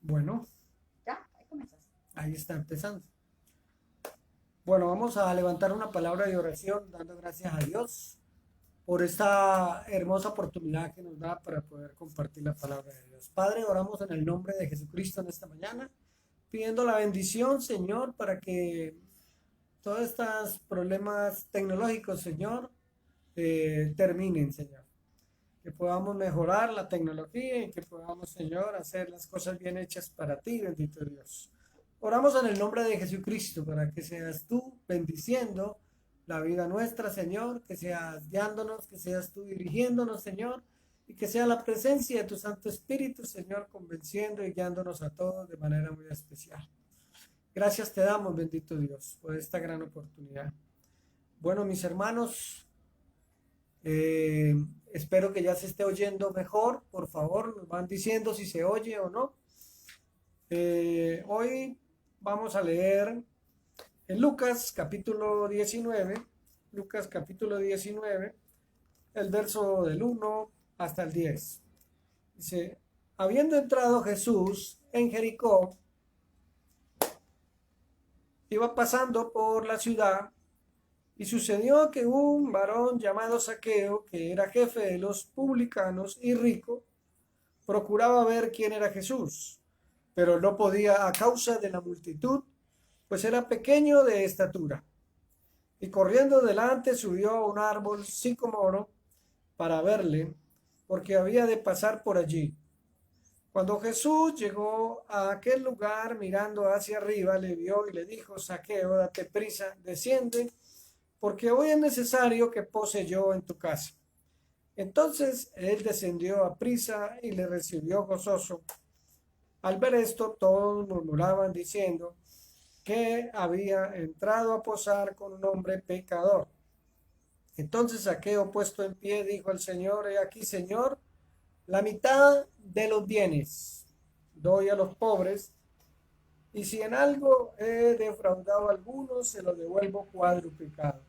Bueno, Ya, ahí comenzas. ahí está empezando. Bueno, vamos a levantar una palabra de oración dando gracias a Dios por esta hermosa oportunidad que nos da para poder compartir la palabra de Dios. Padre, oramos en el nombre de Jesucristo en esta mañana, pidiendo la bendición, Señor, para que todos estos problemas tecnológicos, Señor, terminen, Señor. Que podamos mejorar la tecnología y que podamos, Señor, hacer las cosas bien hechas para ti, bendito Dios. Oramos en el nombre de Jesucristo para que seas tú bendiciendo la vida nuestra, Señor, que seas guiándonos, que seas tú dirigiéndonos, Señor, y que sea la presencia de tu Santo Espíritu, Señor, convenciendo y guiándonos a todos de manera muy especial. Gracias te damos, bendito Dios, por esta gran oportunidad. Bueno, mis hermanos, eh, espero que ya se esté oyendo mejor. Por favor, nos van diciendo si se oye o no. Hoy vamos a leer en Lucas capítulo 19, Lucas capítulo 19, el verso del 1 hasta el 10. Dice, habiendo entrado Jesús en Jericó, iba pasando por la ciudad y sucedió que un varón llamado Zaqueo, que era jefe de los publicanos y rico, procuraba ver quién era Jesús, pero no podía a causa de la multitud, pues era pequeño de estatura. Y corriendo delante subió a un árbol sicomoro para verle, porque había de pasar por allí. Cuando Jesús llegó a aquel lugar, mirando hacia arriba, le vio y le dijo, Zaqueo, date prisa, desciende, porque hoy es necesario que pose yo en tu casa. Entonces él descendió a prisa y le recibió gozoso. Al ver esto, todos murmuraban diciendo que había entrado a posar con un hombre pecador. Entonces Zaqueo, puesto en pie, dijo al Señor, he aquí, Señor, la mitad de los bienes doy a los pobres, y si en algo he defraudado a algunos, se lo devuelvo cuadruplicado.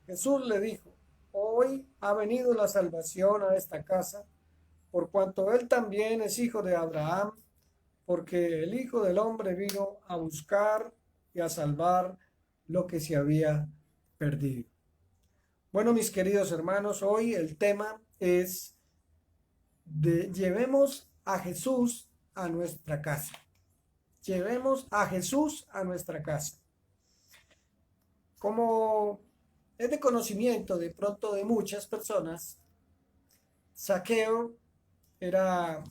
Jesús le dijo, hoy ha venido la salvación a esta casa, por cuanto él también es hijo de Abraham, porque el Hijo del Hombre vino a buscar y a salvar lo que se había perdido. Bueno, mis queridos hermanos, hoy el tema es de llevemos a Jesús a nuestra casa. Llevemos a Jesús a nuestra casa. Como es de conocimiento de pronto de muchas personas, Zaqueo era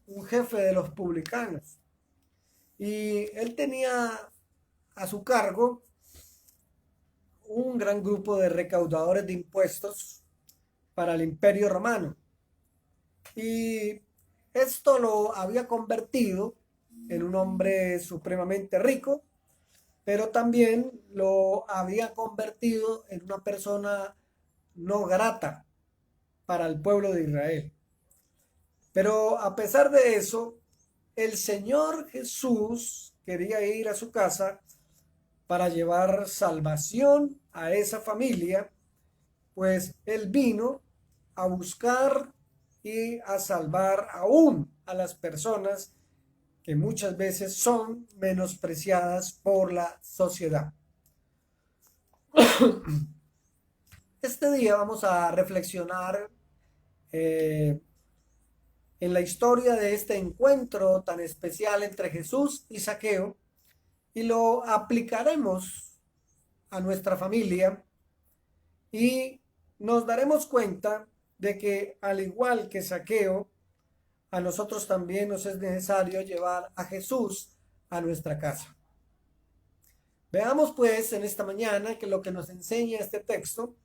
un jefe de los publicanos y él tenía a su cargo un gran grupo de recaudadores de impuestos para el Imperio Romano. Y esto lo había convertido en un hombre supremamente rico, pero también lo había convertido en una persona no grata para el pueblo de Israel. Pero a pesar de eso, el Señor Jesús quería ir a su casa para llevar salvación a esa familia, pues Él vino a buscar y a salvar aún a las personas que muchas veces son menospreciadas por la sociedad. Este día vamos a reflexionar eh, en la historia de este encuentro tan especial entre Jesús y Zaqueo y lo aplicaremos a nuestra familia y nos daremos cuenta de que al igual que Zaqueo, a nosotros también nos es necesario llevar a Jesús a nuestra casa. Veamos pues en esta mañana que lo que nos enseña este texto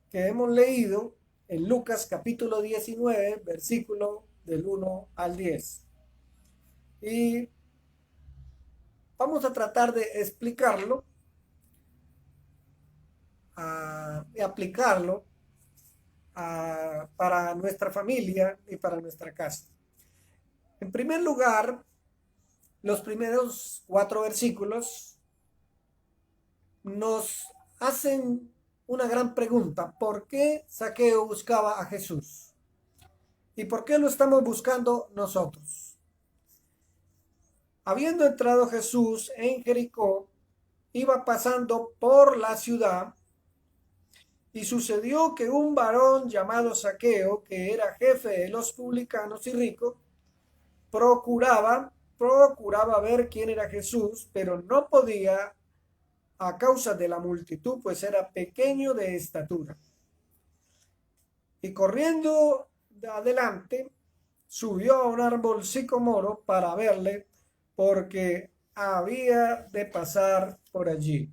que hemos leído en Lucas capítulo 19, versículo del 1 al 10. Y vamos a tratar de explicarlo y aplicarlo para nuestra familia y para nuestra casa. En primer lugar, los primeros 4 versículos nos hacen una gran pregunta. ¿Por qué Zaqueo buscaba a Jesús? ¿Y por qué lo estamos buscando nosotros? Habiendo entrado Jesús en Jericó, iba pasando por la ciudad, y sucedió que un varón llamado Zaqueo, que era jefe de los publicanos y rico, procuraba ver quién era Jesús, pero no podía a causa de la multitud, pues era pequeño de estatura. Y corriendo de adelante, subió a un árbol sicomoro para verle, porque había de pasar por allí.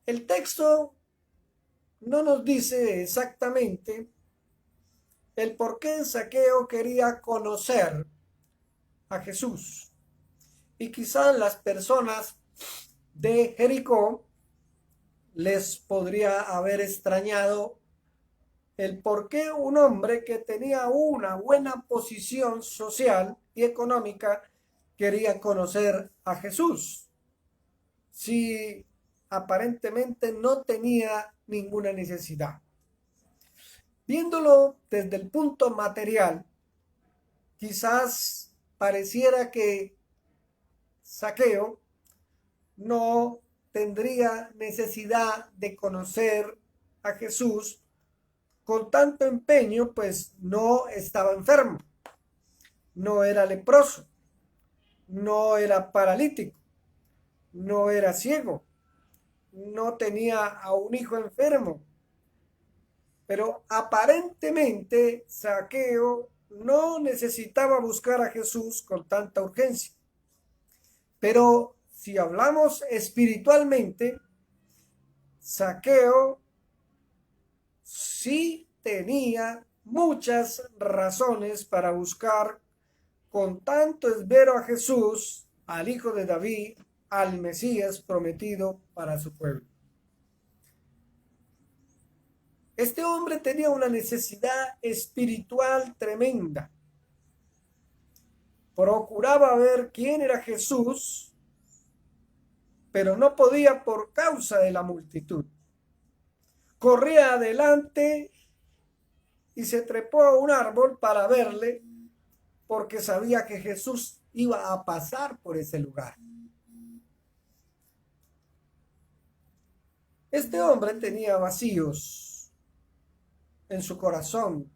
El texto no nos dice exactamente el por qué Zaqueo quería conocer a Jesús. Y quizás las personas de Jericó les podría haber extrañado el por qué un hombre que tenía una buena posición social y económica quería conocer a Jesús, si aparentemente no tenía ninguna necesidad. Viéndolo desde el punto material, quizás pareciera que Zaqueo no tendría necesidad de conocer a Jesús con tanto empeño, pues no estaba enfermo, no era leproso, no era paralítico, no era ciego, no tenía a un hijo enfermo. Pero aparentemente Zaqueo no necesitaba buscar a Jesús con tanta urgencia. Pero si hablamos espiritualmente, Zaqueo sí tenía muchas razones para buscar con tanto esmero a Jesús, al Hijo de David, al Mesías prometido para su pueblo. Este hombre tenía una necesidad espiritual tremenda. Procuraba ver quién era Jesús, pero no podía por causa de la multitud. Corría adelante y se trepó a un árbol para verle, porque sabía que Jesús iba a pasar por ese lugar. Este hombre tenía vacíos en su corazón,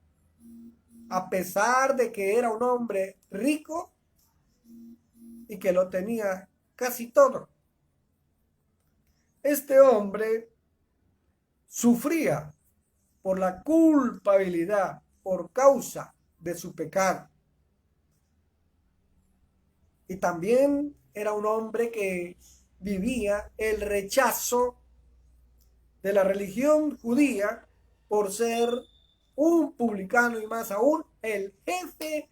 a pesar de que era un hombre rico y que lo tenía casi todo. Este hombre sufría por la culpabilidad por causa de su pecado. Y también era un hombre que vivía el rechazo de la religión judía por ser un publicano, y más aún el jefe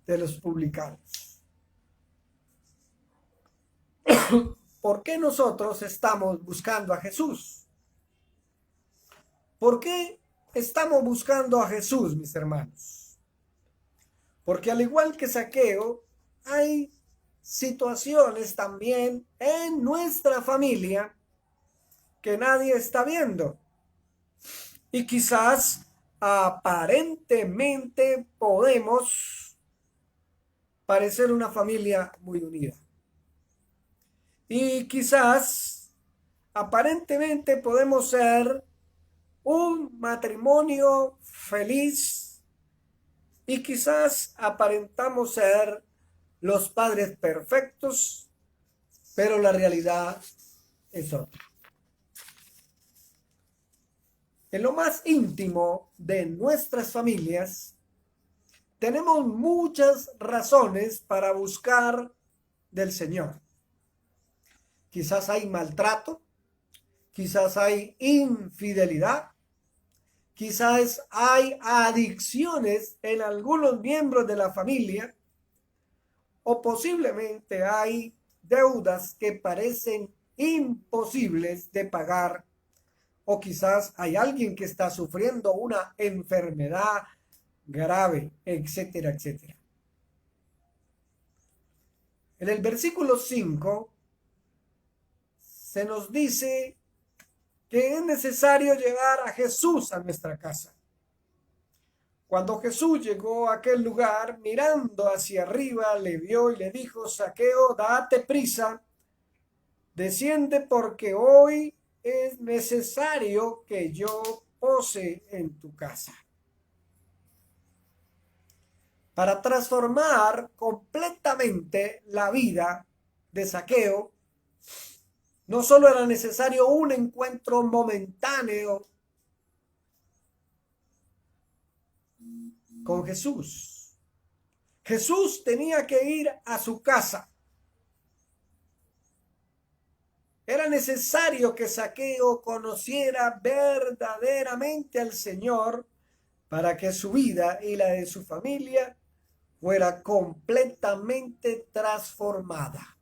de los publicanos. ¿Por qué nosotros estamos buscando a Jesús? ¿Por qué estamos buscando a Jesús, mis hermanos? Porque al igual que Zaqueo, hay situaciones también en nuestra familia que nadie está viendo. Y quizás aparentemente podemos parecer una familia muy unida. Y quizás aparentemente podemos ser un matrimonio feliz. Y quizás aparentamos ser los padres perfectos, pero la realidad es otra. En lo más íntimo de nuestras familias, tenemos muchas razones para buscar del Señor. Quizás hay maltrato, quizás hay infidelidad, quizás hay adicciones en algunos miembros de la familia, o posiblemente hay deudas que parecen imposibles de pagar, o quizás hay alguien que está sufriendo una enfermedad grave, etcétera, etcétera. En el versículo 5 se nos dice que es necesario llevar a Jesús a nuestra casa. Cuando Jesús llegó a aquel lugar, mirando hacia arriba, le vio y le dijo: Zaqueo, date prisa, desciende, porque hoy es necesario que yo pose en tu casa. Para transformar completamente la vida de Zaqueo, no solo era necesario un encuentro momentáneo con Jesús. Jesús tenía que ir a su casa. Era necesario que Zaqueo conociera verdaderamente al Señor para que su vida y la de su familia fuera completamente transformada.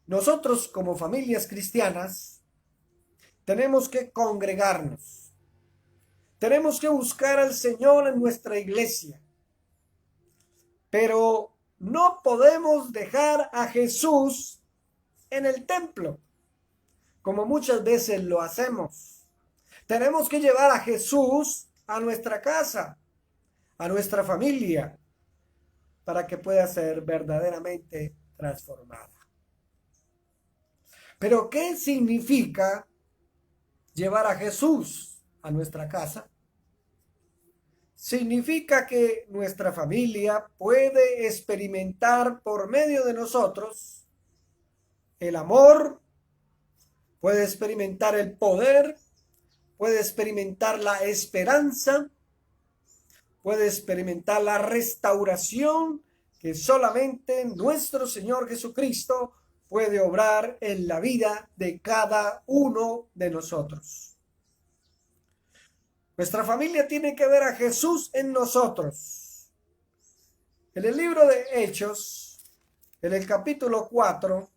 Nosotros, como familias cristianas, tenemos que congregarnos. Tenemos que buscar al Señor en nuestra iglesia. Pero no podemos dejar a Jesús en el templo, como muchas veces lo hacemos. Tenemos que llevar a Jesús a nuestra casa, a nuestra familia, para que pueda ser verdaderamente transformada. Pero ¿qué significa llevar a Jesús a nuestra casa? Significa que nuestra familia puede experimentar por medio de nosotros el amor, puede experimentar el poder, puede experimentar la esperanza, puede experimentar la restauración que solamente nuestro Señor Jesucristo puede obrar en la vida de cada uno de nosotros. Nuestra familia tiene que ver a Jesús en nosotros. En el libro de Hechos, en el capítulo 4,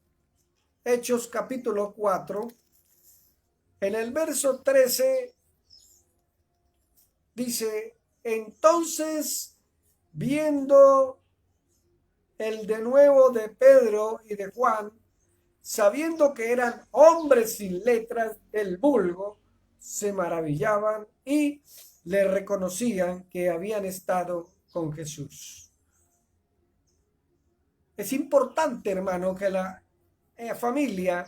Hechos capítulo 4, en el verso 13, dice: entonces, viendo el denuedo de Pedro y de Juan, sabiendo que eran hombres sin letras del vulgo, se maravillaban y le reconocían que habían estado con Jesús. Es importante, hermano, que la familia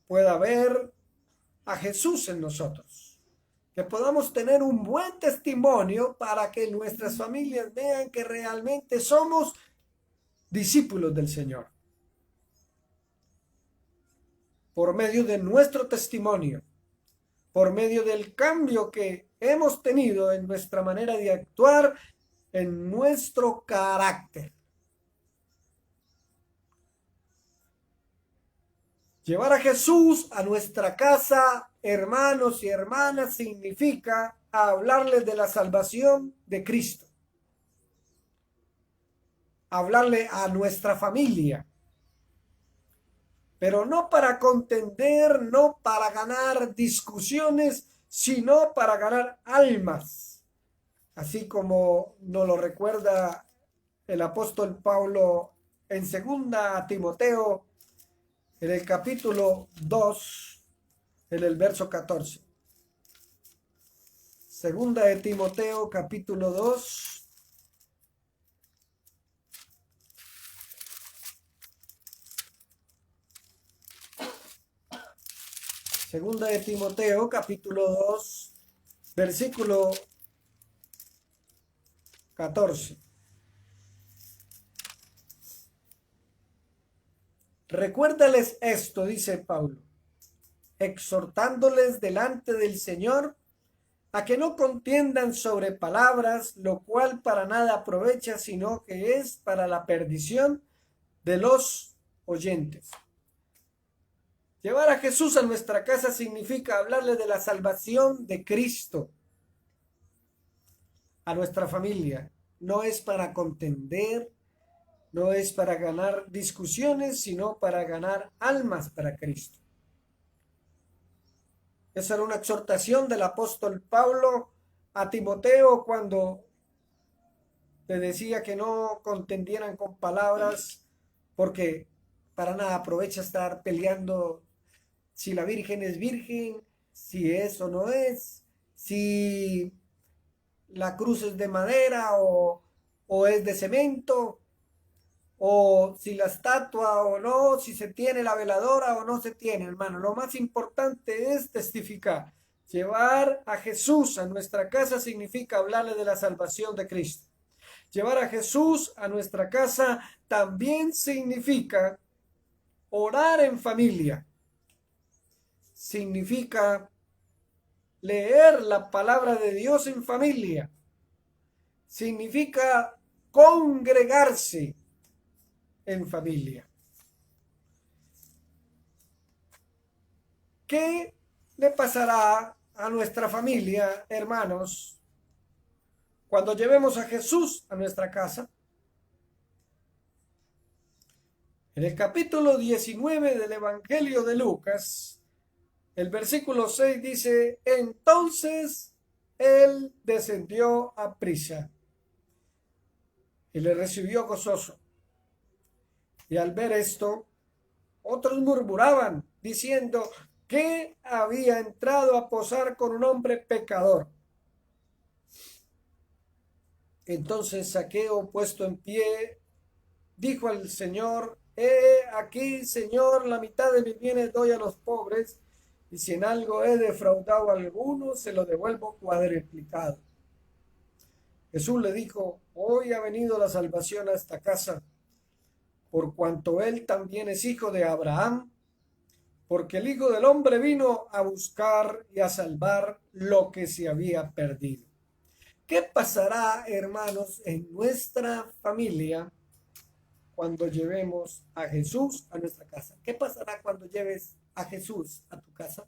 pueda ver a Jesús en nosotros, que podamos tener un buen testimonio para que nuestras familias vean que realmente somos discípulos del Señor. Por medio de nuestro testimonio, por medio del cambio que hemos tenido en nuestra manera de actuar, en nuestro carácter. Llevar a Jesús a nuestra casa, hermanos y hermanas, significa hablarles de la salvación de Cristo. Hablarle a nuestra familia. Pero no para contender, no para ganar discusiones, sino para ganar almas. Así como nos lo recuerda el apóstol Pablo en 2 Timoteo, en el capítulo 2, en el verso 14. 2 Timoteo, capítulo 2. Segunda de Timoteo, capítulo 2, versículo 14. Recuérdales esto, dice Pablo, exhortándoles delante del Señor a que no contiendan sobre palabras, lo cual para nada aprovecha, sino que es para la perdición de los oyentes. Llevar a Jesús a nuestra casa significa hablarle de la salvación de Cristo a nuestra familia. No es para contender, no es para ganar discusiones, sino para ganar almas para Cristo. Esa era una exhortación del apóstol Pablo a Timoteo cuando le decía que no contendieran con palabras, porque para nada aprovecha estar peleando si la Virgen es virgen, si es o no es, si la cruz es de madera o es de cemento, o si la estatua o no, si se tiene la veladora o no se tiene, hermano. Lo más importante es testificar. Llevar a Jesús a nuestra casa significa hablarle de la salvación de Cristo. Llevar a Jesús a nuestra casa también significa orar en familia. Significa leer la palabra de Dios en familia. Significa congregarse en familia. ¿Qué le pasará a nuestra familia, hermanos, cuando llevemos a Jesús a nuestra casa? En el capítulo 19 del Evangelio de Lucas, el versículo 6 dice: entonces él descendió a prisa y le recibió gozoso. Y al ver esto, otros murmuraban, diciendo que había entrado a posar con un hombre pecador. Entonces Zaqueo, puesto en pie, dijo al Señor: he aquí, Señor, la mitad de mis bienes doy a los pobres, y si en algo he defraudado a alguno, se lo devuelvo cuadruplicado. Jesús le dijo: hoy ha venido la salvación a esta casa, por cuanto él también es hijo de Abraham, porque el Hijo del Hombre vino a buscar y a salvar lo que se había perdido. ¿Qué pasará, hermanos, en nuestra familia cuando llevemos a Jesús a nuestra casa? ¿Qué pasará cuando lleves a Jesús a tu casa?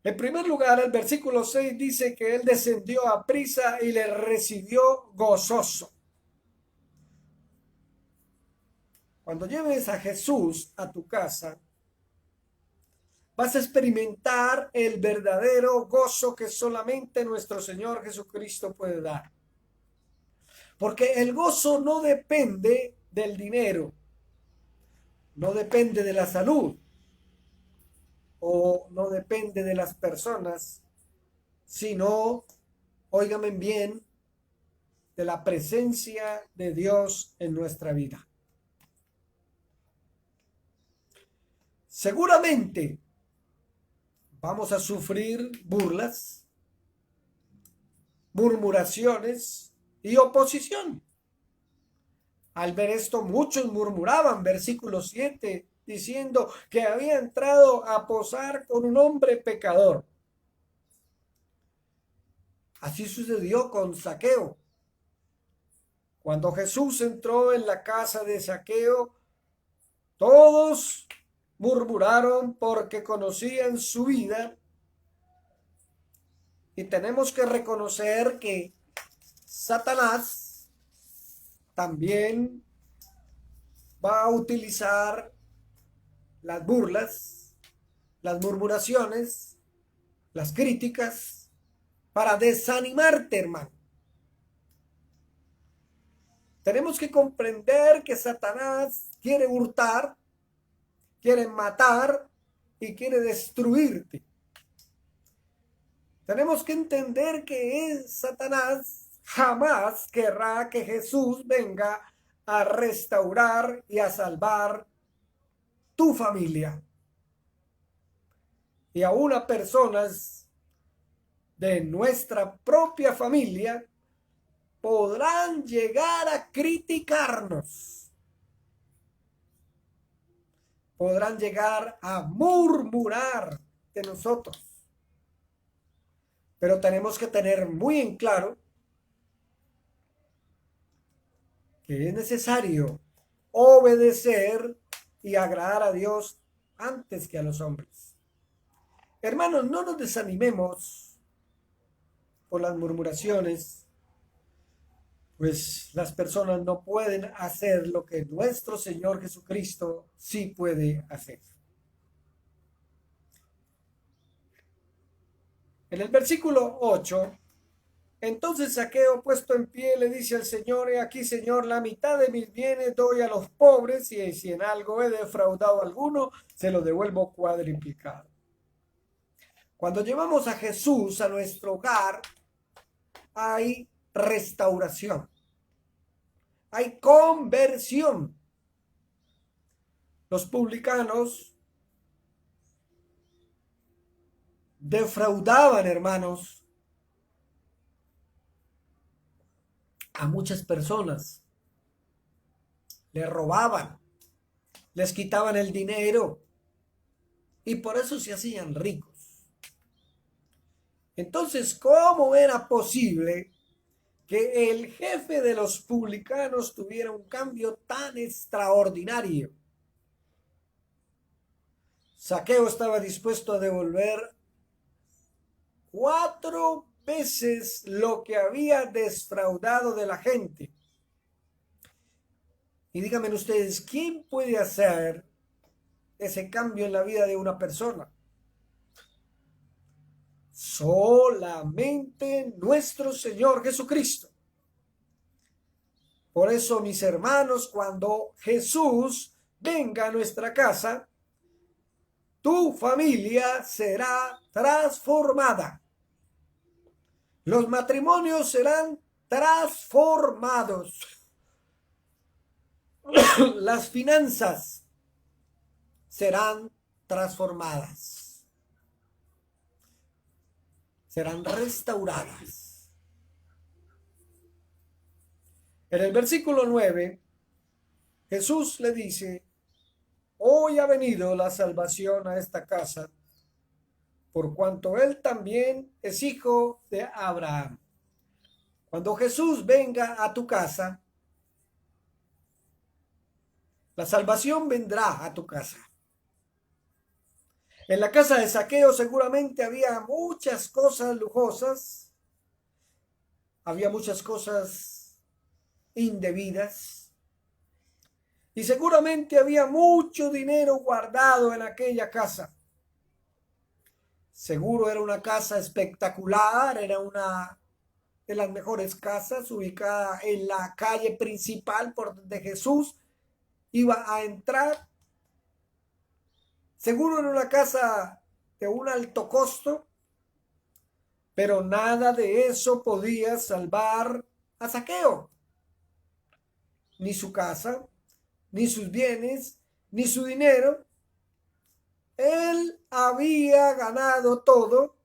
En primer lugar, el versículo 6 dice que él descendió a prisa y le recibió gozoso. Cuando lleves a Jesús a tu casa, vas a experimentar el verdadero gozo que solamente nuestro Señor Jesucristo puede dar. Porque el gozo no depende del dinero, no depende de la salud, o no depende de las personas, sino, óigame bien, de la presencia de Dios en nuestra vida. Seguramente vamos a sufrir burlas, murmuraciones y oposición. Al ver esto, muchos murmuraban, versículo 7, diciendo que había entrado a posar con un hombre pecador. Así sucedió con Zaqueo. Cuando Jesús entró en la casa de Zaqueo, todos murmuraron porque conocían su vida. Y tenemos que reconocer que Satanás también va a utilizar las burlas, las murmuraciones, las críticas para desanimarte, hermano. Tenemos que comprender que Satanás quiere hurtar, quiere matar y quiere destruirte. Tenemos que entender que Satanás jamás querrá que Jesús venga a restaurar y a salvar tu familia. Y aún a personas de nuestra propia familia podrán llegar a criticarnos. Podrán llegar a murmurar de nosotros. Pero tenemos que tener muy en claro que es necesario obedecer y agradar a Dios antes que a los hombres. Hermanos, no nos desanimemos por las murmuraciones, pues las personas no pueden hacer lo que nuestro Señor Jesucristo sí puede hacer. En el versículo 8, entonces Zaqueo, puesto en pie, le dice al Señor: he aquí, Señor, la mitad de mis bienes doy a los pobres, y si en algo he defraudado a alguno, se lo devuelvo cuadriplicado. Cuando llevamos a Jesús a nuestro hogar, hay restauración, hay conversión. Los publicanos defraudaban, hermanos, a muchas personas. Les robaban, les quitaban el dinero y por eso se hacían ricos. Entonces, ¿cómo era posible que el jefe de los publicanos tuviera un cambio tan extraordinario? Zaqueo estaba dispuesto a devolver 4 veces lo que había defraudado de la gente. Y díganme ustedes, ¿quién puede hacer ese cambio en la vida de una persona? Solamente nuestro Señor Jesucristo. Por eso, mis hermanos, cuando Jesús venga a nuestra casa, tu familia será transformada. Los matrimonios serán transformados. Las finanzas serán transformadas. Serán restauradas. En el versículo 9, Jesús le dice: hoy ha venido la salvación a esta casa, por cuanto él también es hijo de Abraham. Cuando Jesús venga a tu casa, la salvación vendrá a tu casa. En la casa de Zaqueo seguramente había muchas cosas lujosas, había muchas cosas indebidas y seguramente había mucho dinero guardado en aquella casa. Seguro era una casa espectacular, era una de las mejores casas ubicada en la calle principal por donde Jesús iba a entrar. Seguro era una casa de un alto costo, pero nada de eso podía salvar a Zaqueo. Ni su casa, ni sus bienes, ni su dinero. Él había ganado todo,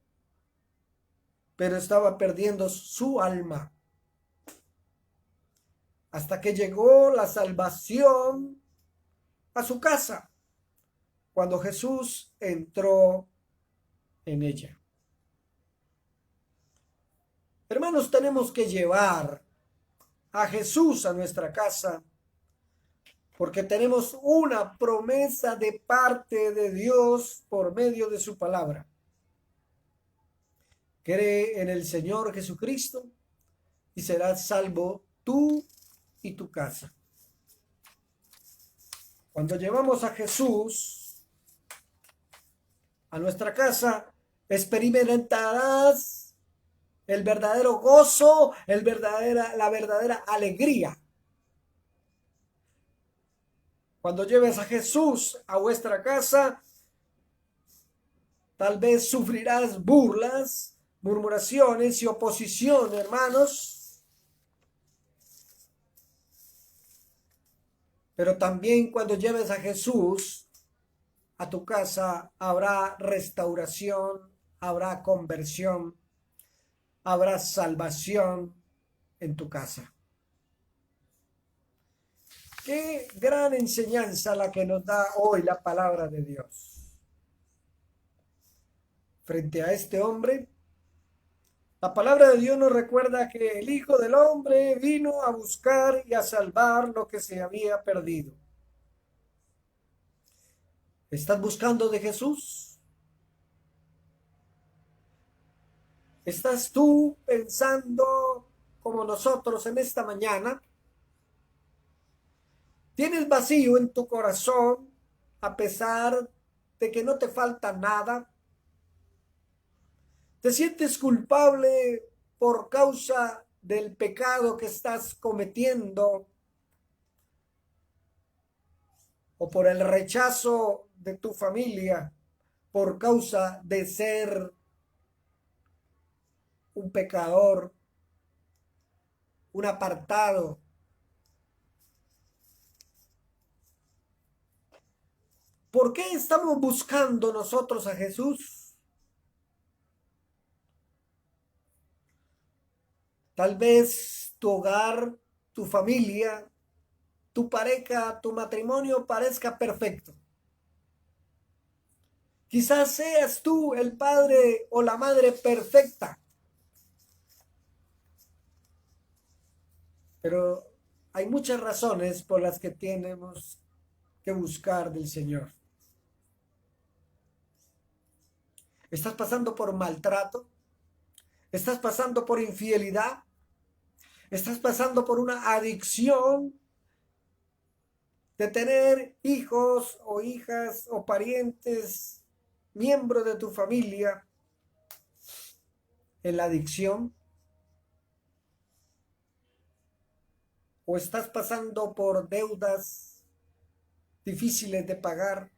pero estaba perdiendo su alma. Hasta que llegó la salvación a su casa, cuando Jesús entró en ella. Hermanos, tenemos que llevar a Jesús a nuestra casa, porque tenemos una promesa de parte de Dios por medio de su palabra. Cree en el Señor Jesucristo y serás salvo tú y tu casa. Cuando llevamos a Jesús a nuestra casa, experimentarás el verdadero gozo, la verdadera alegría. Cuando lleves a Jesús a vuestra casa, tal vez sufrirás burlas, murmuraciones y oposición, hermanos. Pero también cuando lleves a Jesús a tu casa, habrá restauración, habrá conversión, habrá salvación en tu casa. Qué gran enseñanza la que nos da hoy la palabra de Dios. Frente a este hombre, la palabra de Dios nos recuerda que el Hijo del Hombre vino a buscar y a salvar lo que se había perdido. ¿Estás buscando de Jesús? ¿Estás tú pensando como nosotros en esta mañana? ¿Tienes vacío en tu corazón a pesar de que no te falta nada? ¿Te sientes culpable por causa del pecado que estás cometiendo o por el rechazo de tu familia por causa de ser un pecador, un apartado. ¿Por qué estamos buscando nosotros a Jesús? Tal vez tu hogar, tu familia, tu pareja, tu matrimonio parezca perfecto. Quizás seas tú el padre o la madre perfecta, pero hay muchas razones por las que tenemos que buscar del Señor. ¿Estás pasando por maltrato? ¿Estás pasando por infidelidad? ¿Estás pasando por una adicción de tener hijos o hijas o parientes, miembros de tu familia en la adicción? ¿O estás pasando por deudas difíciles de pagar?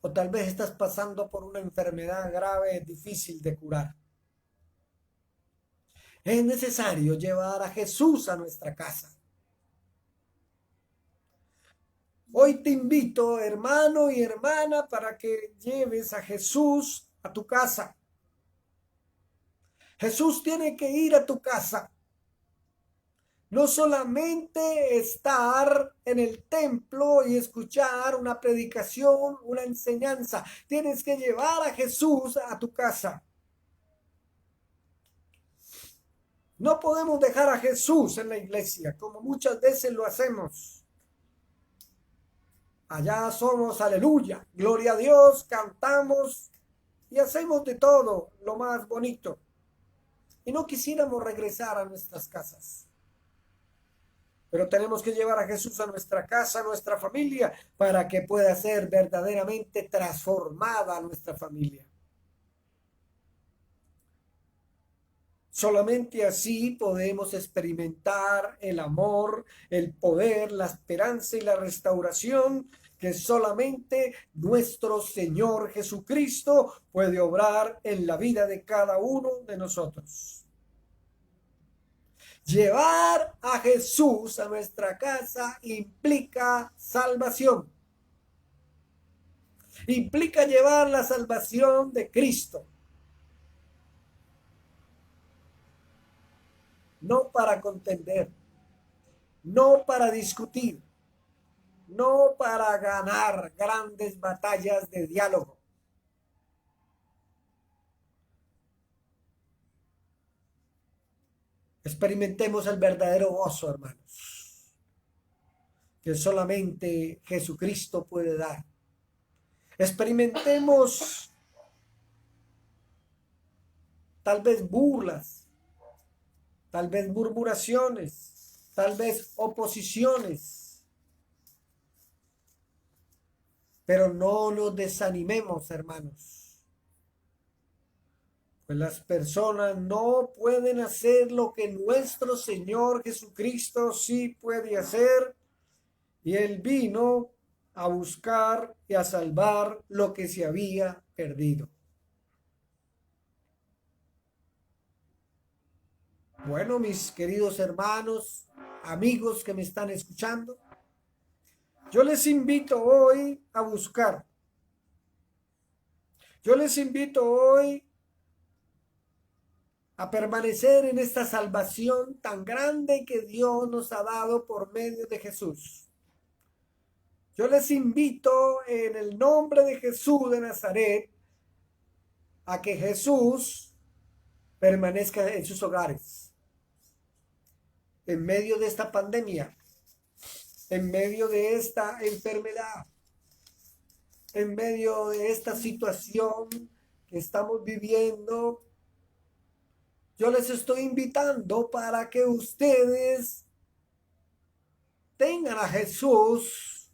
¿O tal vez estás pasando por una enfermedad grave, difícil de curar? Es necesario llevar a Jesús a nuestra casa. Hoy te invito, hermano y hermana, para que lleves a Jesús a tu casa. Jesús tiene que ir a tu casa. No solamente estar en el templo y escuchar una predicación, una enseñanza. Tienes que llevar a Jesús a tu casa. No podemos dejar a Jesús en la iglesia, como muchas veces lo hacemos. Allá somos, aleluya, gloria a Dios, cantamos y hacemos de todo lo más bonito. Y no quisiéramos regresar a nuestras casas. Pero tenemos que llevar a Jesús a nuestra casa, a nuestra familia, para que pueda ser verdaderamente transformada nuestra familia. Solamente así podemos experimentar el amor, el poder, la esperanza y la restauración que solamente nuestro Señor Jesucristo puede obrar en la vida de cada uno de nosotros. Llevar a Jesús a nuestra casa implica salvación. Implica llevar la salvación de Cristo. No para contender, no para discutir, no para ganar grandes batallas de diálogo. Experimentemos el verdadero gozo, hermanos, que solamente Jesucristo puede dar. Experimentemos tal vez burlas, tal vez murmuraciones, tal vez oposiciones, pero no nos desanimemos, hermanos. Pues las personas no pueden hacer lo que nuestro Señor Jesucristo sí puede hacer. Y Él vino a buscar y a salvar lo que se había perdido. Bueno, mis queridos hermanos, amigos que me están escuchando, yo les invito hoy a buscar. Yo les invito hoy a permanecer en esta salvación tan grande que Dios nos ha dado por medio de Jesús. Yo les invito en el nombre de Jesús de Nazaret a que Jesús permanezca en sus hogares, en medio de esta pandemia, en medio de esta enfermedad, en medio de esta situación que estamos viviendo. Yo les estoy invitando para que ustedes tengan a Jesús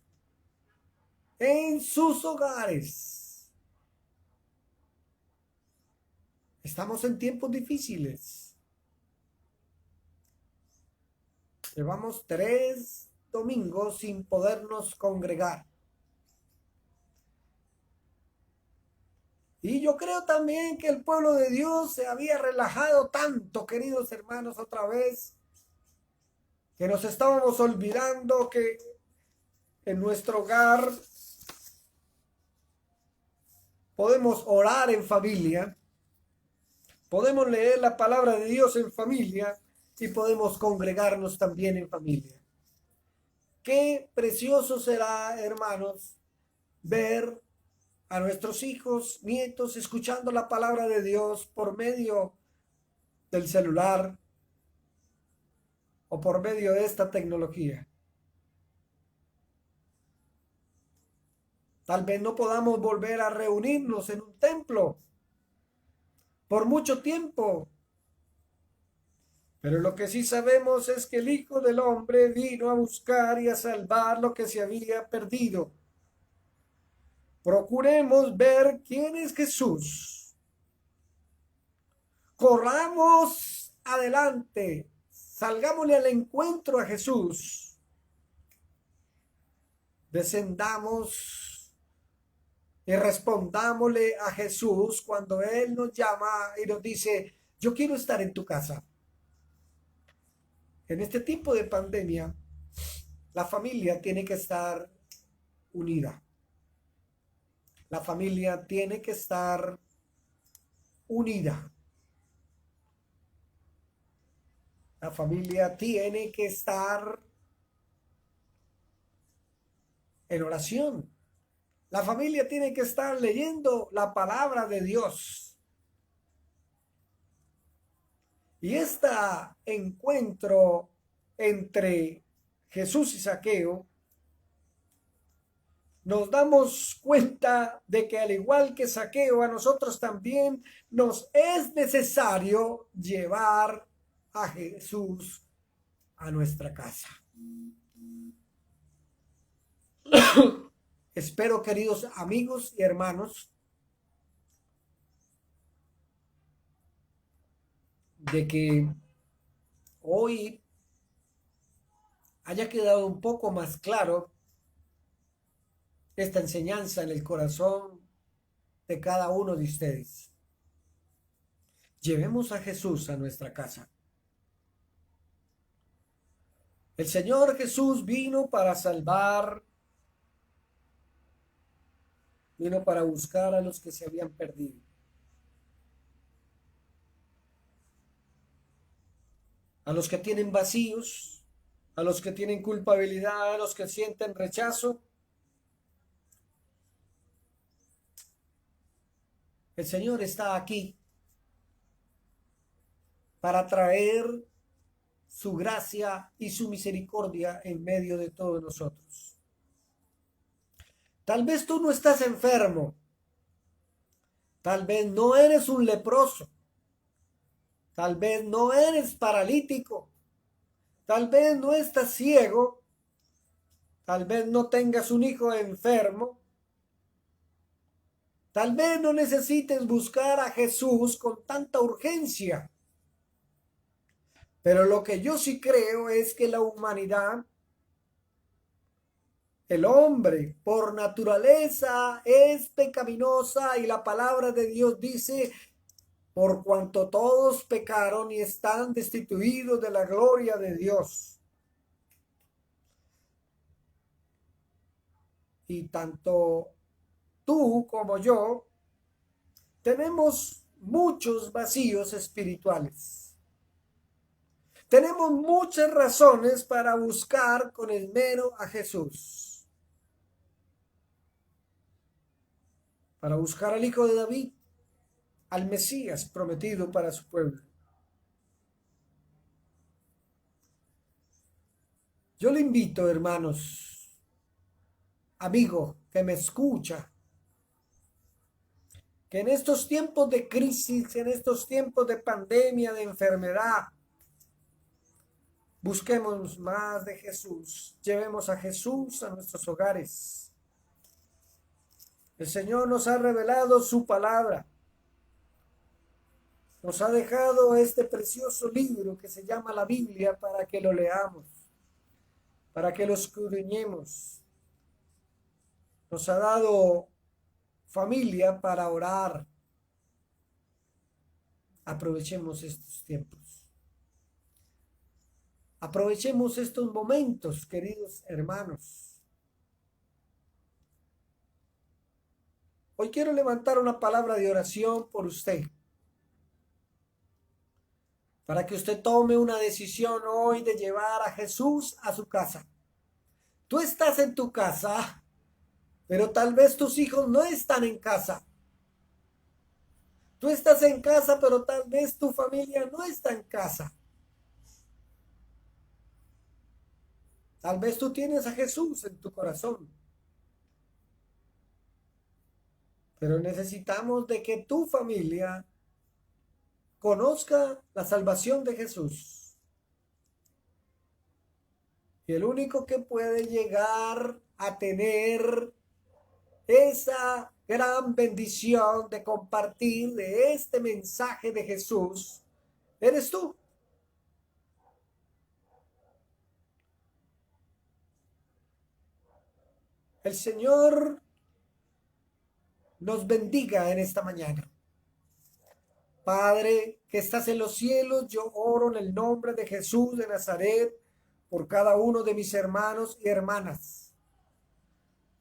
en sus hogares. Estamos en tiempos difíciles. Llevamos 3 domingos sin podernos congregar. Y yo creo también que el pueblo de Dios se había relajado tanto, queridos hermanos, otra vez, que nos estábamos olvidando que en nuestro hogar podemos orar en familia, podemos leer la palabra de Dios en familia y podemos congregarnos también en familia. Qué precioso será, hermanos, ver a nuestros hijos, nietos, escuchando la palabra de Dios por medio del celular o por medio de esta tecnología. Tal vez no podamos volver a reunirnos en un templo por mucho tiempo, pero lo que sí sabemos es que el Hijo del Hombre vino a buscar y a salvar lo que se había perdido. Procuremos ver quién es Jesús. Corramos adelante, salgámosle al encuentro a Jesús. Descendamos y respondámosle a Jesús cuando Él nos llama y nos dice, yo quiero estar en tu casa. En este tipo de pandemia, la familia tiene que estar unida. La familia tiene que estar unida. La familia tiene que estar en oración. La familia tiene que estar leyendo la palabra de Dios. Y este encuentro entre Jesús y Zaqueo, nos damos cuenta de que al igual que Zaqueo, a nosotros también nos es necesario llevar a Jesús a nuestra casa. Espero, queridos amigos y hermanos, de que hoy haya quedado un poco más claro esta enseñanza en el corazón de cada uno de ustedes. Llevemos a Jesús a nuestra casa. El Señor Jesús vino para salvar, vino para buscar a los que se habían perdido. A los que tienen vacíos, a los que tienen culpabilidad, a los que sienten rechazo. El Señor está aquí para traer su gracia y su misericordia en medio de todos nosotros. Tal vez tú no estás enfermo, tal vez no eres un leproso, tal vez no eres paralítico, tal vez no estás ciego, tal vez no tengas un hijo enfermo, tal vez no necesites buscar a Jesús con tanta urgencia. Pero lo que yo sí creo es que la humanidad, el hombre por naturaleza es pecaminosa y la palabra de Dios dice, por cuanto todos pecaron y están destituidos de la gloria de Dios. Y tanto tú como yo tenemos muchos vacíos espirituales. Tenemos muchas razones para buscar con esmero a Jesús. Para buscar al Hijo de David, al Mesías prometido para su pueblo. Yo le invito, hermanos, amigo que me escucha, que en estos tiempos de crisis, en estos tiempos de pandemia, de enfermedad, busquemos más de Jesús, llevemos a Jesús a nuestros hogares. El Señor nos ha revelado su palabra. Nos ha dejado este precioso libro que se llama la Biblia para que lo leamos, para que lo escudriñemos. Nos ha dado familia para orar. Aprovechemos estos tiempos. Aprovechemos estos momentos, queridos hermanos. Hoy quiero levantar una palabra de oración por usted, para que usted tome una decisión hoy de llevar a Jesús a su casa. Tú estás en tu casa, pero tal vez tus hijos no están en casa. Tú estás en casa, pero tal vez tu familia no está en casa. Tal vez tú tienes a Jesús en tu corazón, pero necesitamos de que tu familia conozca la salvación de Jesús. Y el único que puede llegar a tener esa gran bendición de compartir de este mensaje de Jesús, eres tú. El Señor nos bendiga en esta mañana. Padre, que estás en los cielos, yo oro en el nombre de Jesús de Nazaret por cada uno de mis hermanos y hermanas.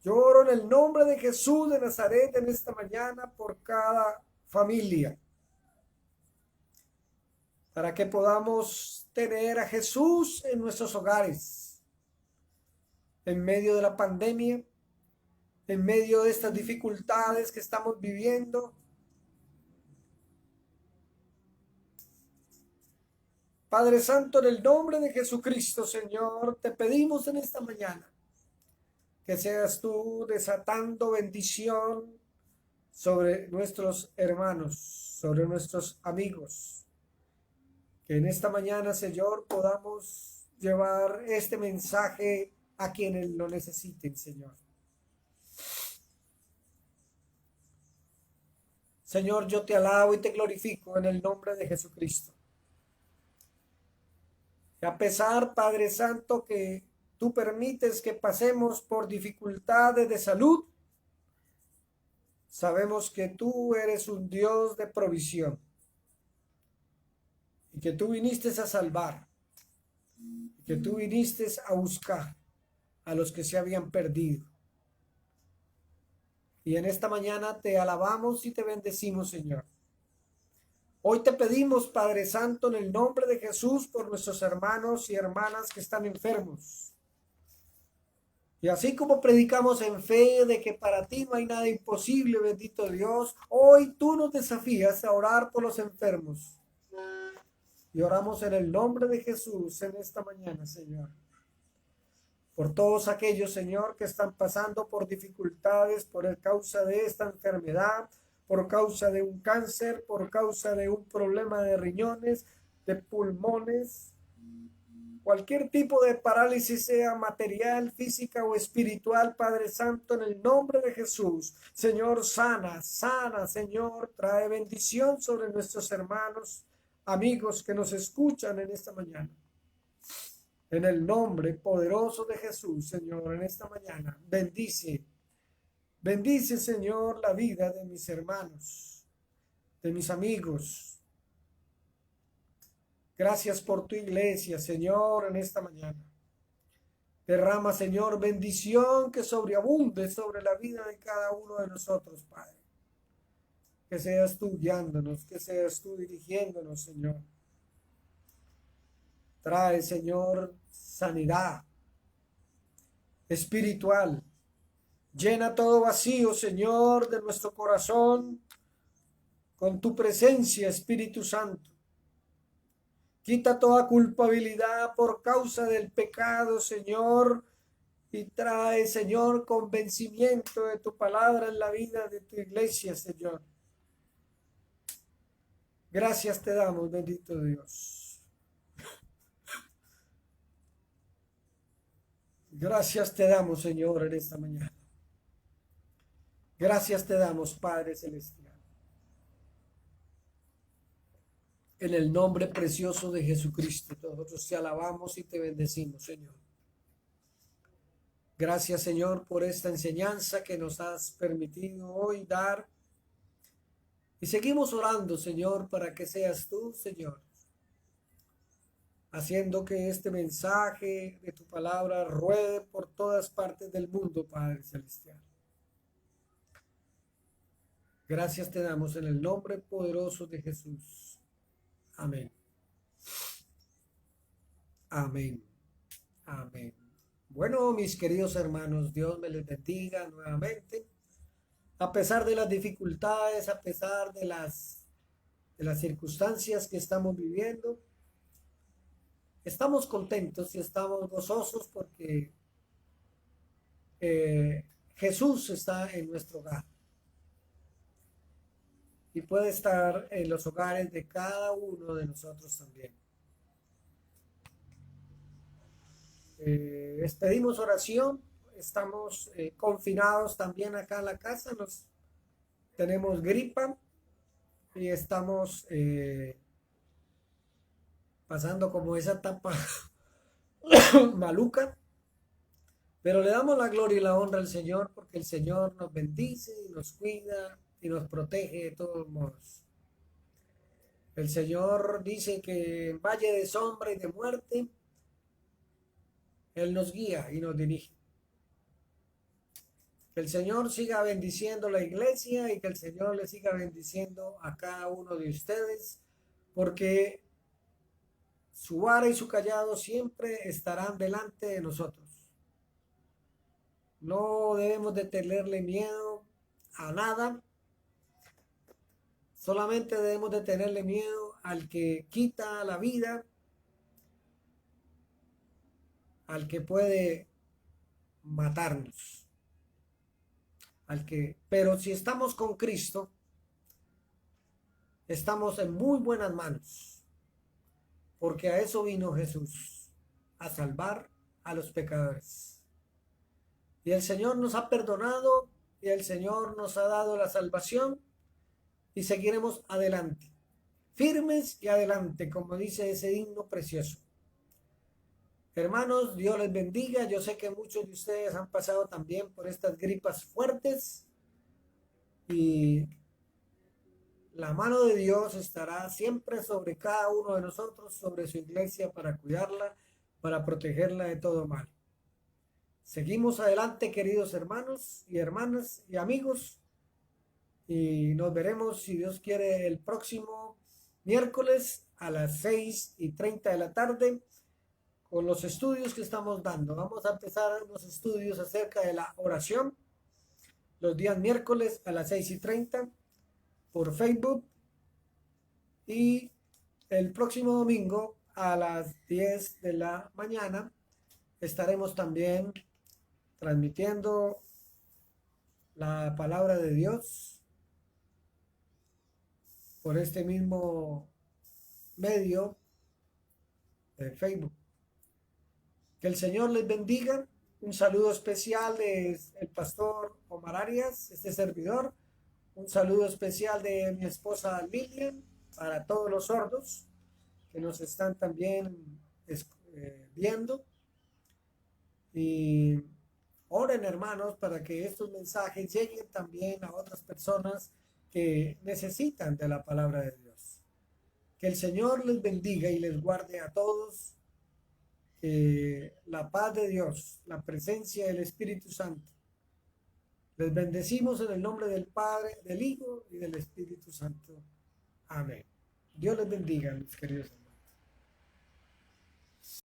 Yo oro en el nombre de Jesús de Nazaret en esta mañana por cada familia, para que podamos tener a Jesús en nuestros hogares, en medio de la pandemia, en medio de estas dificultades que estamos viviendo. Padre Santo, en el nombre de Jesucristo, Señor, te pedimos en esta mañana que seas tú desatando bendición sobre nuestros hermanos, sobre nuestros amigos. Que en esta mañana, Señor, podamos llevar este mensaje a quienes lo necesiten, Señor. Señor, yo te alabo y te glorifico en el nombre de Jesucristo. Y a pesar, Padre Santo, que tú permites que pasemos por dificultades de salud, sabemos que tú eres un Dios de provisión y que tú viniste a salvar, y que tú viniste a buscar a los que se habían perdido. Y en esta mañana te alabamos y te bendecimos, Señor. Hoy te pedimos, Padre Santo, en el nombre de Jesús, por nuestros hermanos y hermanas que están enfermos. Y así como predicamos en fe de que para ti no hay nada imposible, bendito Dios, hoy tú nos desafías a orar por los enfermos. Y oramos en el nombre de Jesús en esta mañana, Señor. Por todos aquellos, Señor, que están pasando por dificultades por causa de esta enfermedad, por causa de un cáncer, por causa de un problema de riñones, de pulmones, cualquier tipo de parálisis, sea material, física o espiritual, Padre Santo, en el nombre de Jesús. Señor, sana, Señor, trae bendición sobre nuestros hermanos, amigos que nos escuchan en esta mañana. En el nombre poderoso de Jesús, Señor, en esta mañana, bendice, Señor, la vida de mis hermanos, de mis amigos. Gracias por tu iglesia, Señor, en esta mañana. Derrama, Señor, bendición que sobreabunde sobre la vida de cada uno de nosotros, Padre. Que seas tú guiándonos, que seas tú dirigiéndonos, Señor. Trae, Señor, sanidad espiritual. Llena todo vacío, Señor, de nuestro corazón con tu presencia, Espíritu Santo. Quita toda culpabilidad por causa del pecado, Señor, y trae, Señor, convencimiento de tu palabra en la vida de tu iglesia, Señor. Gracias te damos, bendito Dios. Gracias te damos, Señor, en esta mañana. Gracias te damos, Padre Celestial. En el nombre precioso de Jesucristo, nosotros te alabamos y te bendecimos, Señor. Gracias, Señor, por esta enseñanza que nos has permitido hoy dar. Y seguimos orando, Señor, para que seas tú, Señor, haciendo que este mensaje de tu palabra ruede por todas partes del mundo, Padre Celestial. Gracias te damos en el nombre poderoso de Jesús. Amén. Amén. Amén. Bueno, mis queridos hermanos, Dios me les bendiga nuevamente. A pesar de las dificultades, a pesar de las circunstancias que estamos viviendo, estamos contentos y estamos gozosos porque Jesús está en nuestro hogar y puede estar en los hogares de cada uno de nosotros también. Les pedimos oración, estamos confinados también acá en la casa, tenemos gripa y estamos pasando como esa etapa maluca, pero le damos la gloria y la honra al Señor porque el Señor nos bendice y nos cuida y nos protege de todos modos. El Señor dice que en valle de sombra y de muerte, Él nos guía y nos dirige. Que el Señor siga bendiciendo la iglesia y que el Señor le siga bendiciendo a cada uno de ustedes, porque su vara y su callado siempre estarán delante de nosotros. No debemos de tenerle miedo a nada, solamente debemos de tenerle miedo al que quita la vida, al que puede matarnos. Pero si estamos con Cristo, estamos en muy buenas manos, porque a eso vino Jesús, a salvar a los pecadores. Y el Señor nos ha perdonado y el Señor nos ha dado la salvación y seguiremos adelante, firmes y adelante, como dice ese himno precioso. Hermanos, Dios les bendiga. Yo sé que muchos de ustedes han pasado también por estas gripas fuertes y la mano de Dios estará siempre sobre cada uno de nosotros, sobre su iglesia, para cuidarla, para protegerla de todo mal. Seguimos adelante, queridos hermanos y hermanas y amigos, y nos veremos, si Dios quiere, el próximo miércoles a las 6:30 de la tarde con los estudios que estamos dando. Vamos a empezar los estudios acerca de la oración los días miércoles a las 6:30 por Facebook, y el próximo domingo a las 10 de la mañana estaremos también transmitiendo la palabra de Dios por este mismo medio de Facebook. Que el Señor les bendiga. Un saludo especial del pastor Omar Arias, este servidor. Un saludo especial de mi esposa Lilian para todos los sordos que nos están también viendo. Y oren, hermanos, para que estos mensajes lleguen también a otras personas que necesitan de la palabra de Dios. Que el Señor les bendiga y les guarde a todos. La paz de Dios, la presencia del Espíritu Santo. Les bendecimos en el nombre del Padre, del Hijo y del Espíritu Santo. Amén. Dios les bendiga, mis queridos hermanos.